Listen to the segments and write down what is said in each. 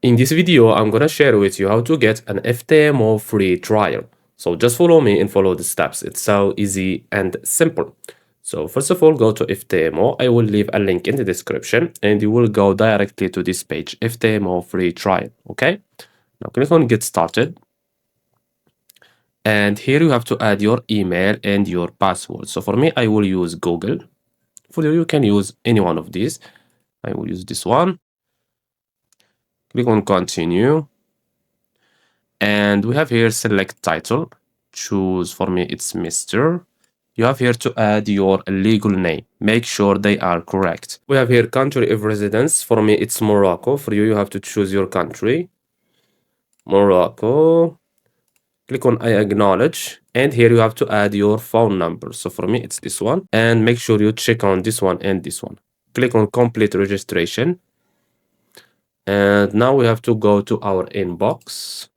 In this video, I'm gonna share with you how to get an FTMO free trial. So just follow me and follow the steps. It's so easy and simple. So first of all, go to FTMO. I will leave a link in the description and you will go directly to this page, FTMO free trial. Okay. Now click on get started. And here you have to add your email and your password. So for me, I will use Google. For you, you can use any one of these. I will use this one. Click on continue. And we have here select title. Choose, for me it's Mr. You have here to add your legal name. Make sure they are correct. We have here country of residence. For me it's Morocco. For you, you have to choose your country. Morocco. Click on I acknowledge. And here you have to add your phone number. So for me it's this one. And make sure you check on this one and this one. Click on complete registration. And now we have to go to our inbox.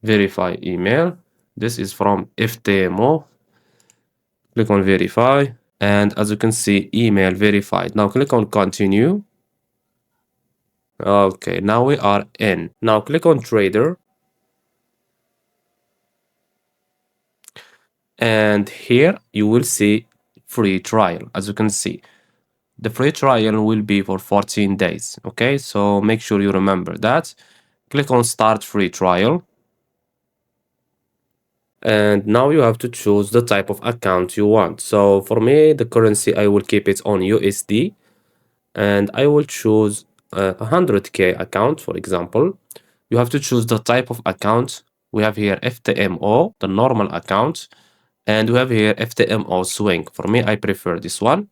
Verify email. This is from FTMO. Click on verify. And as you can see, email verified. Now click on continue. Okay, now we are in. Now click on trader. And here you will see free trial. As you can see, the free trial will be for 14 days. Okay, so make sure you remember that. Click on start free trial. And now you have to choose the type of account you want. So for me, the currency, I will keep it on USD. And I will choose a 100K account, for example. You have to choose the type of account. We have here FTMO, the normal account. And we have here FTMO swing. For me, I prefer this one.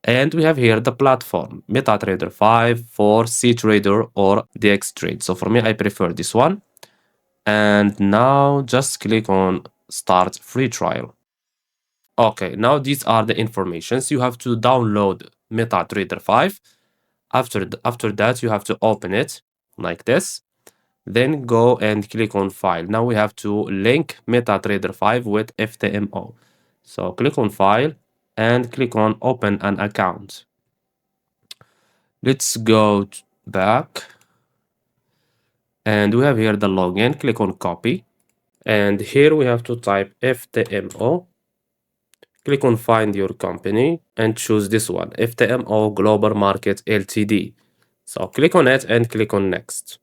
And we have here the platform, MetaTrader 5, 4, CTrader, or DXTrade. So for me, I prefer this one. And now just click on start free trial. Okay, now these are the informations. You have to download MetaTrader 5. After that, you have to open it like this. Then go and click on file. Now we have to link MetaTrader 5 with FTMO. So click on file and click on open an account. Let's go back. And we have here the login. Click on copy. And here we have to type FTMO. Click on find your company and choose this one, FTMO Global Market Ltd. So click on it and click on next.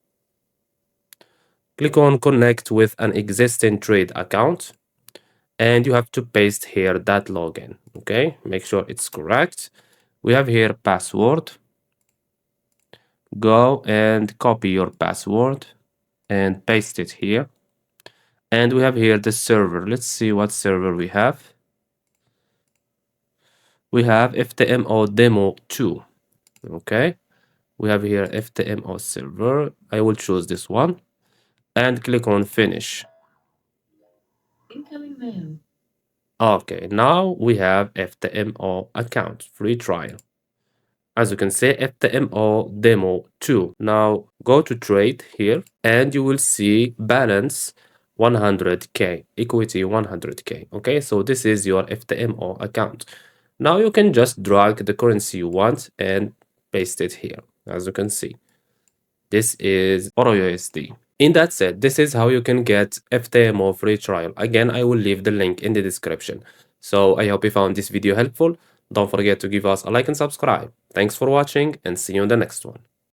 Click on connect with an existing trade account and you have to paste here that login. Okay, make sure it's correct. We have here password. Go and copy your password and paste it here. And we have here the server. Let's see what server we have. We have FTMO demo 2. Okay, we have here FTMO server. I will choose this one and click on finish. Incoming mail. Okay, now we have FTMO account free trial. As you can see, FTMO demo 2. Now go to trade here and you will see balance 100K, equity 100K. Okay, so this is your FTMO account. Now you can just drag the currency you want and paste it here. As you can see, this is EURUSD. In that said, this is how you can get FTMO free trial. Again, I will leave the link in the description. So I hope you found this video helpful. Don't forget to give us a like and subscribe. Thanks for watching and see you in the next one.